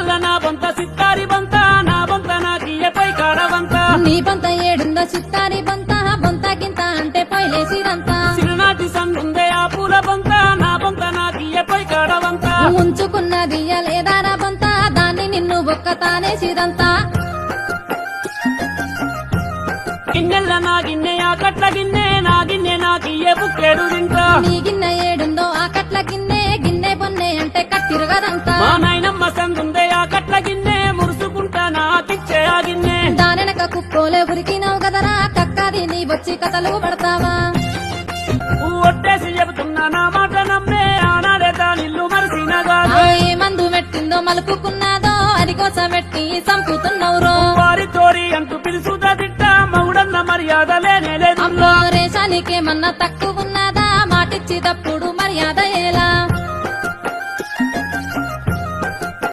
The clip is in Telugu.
గిన్నెల నా బొంత సిత్తారి బొంత నా బొంత నాకియ్య పై కాడవంత నీ బొంత ఏడుందో చిత్తారి బొంత బొంతకింత అంటే పైలేసిరంతా చిరునాటి సందుందే ఆ పూల బొంత నా బొంత నాకియ్య పై కాడవంత ఉంచుకున్నది లేదారా బొంత దాన్ని నిన్ను బొక్కతానేసిరంతా గిన్నెల నా గిన్నె ఆ కట్ల గిన్నె నా గిన్నె నాకియ్య బుక్కేడు తింటా నీ గిన్నె ఏడుందో ఆ కట్ల గిన్నె గిన్నె బొన్నె అంటే కట్టిరుగదంతా మా నాయనమ్మ సందుందే ఆ కట్ల గిన్నె మురుసుకుంటా నాకిచ్చే ఆ గిన్నె దానెనక కుక్కోలే ఉరికినావు కదరా కక్కది నీ వచ్చి కథలు పడతావా ఒట్టేసి చెబుతున్నా నా మాట నమ్మే ఆనాడే దానిల్లు మరిసిన కాదు ఏ మందు పెట్టిందో మలుపుకున్నాదో అది కోసం పెట్టి చంపుతున్నావురో వారి తోరి అంటూ పిలుసుదా తిట్ట మౌడన్న మర్యాద లేనే లేదు రేషానికేమన్నా తక్కువ ఉన్నదా మాటిచ్చి తప్పుడు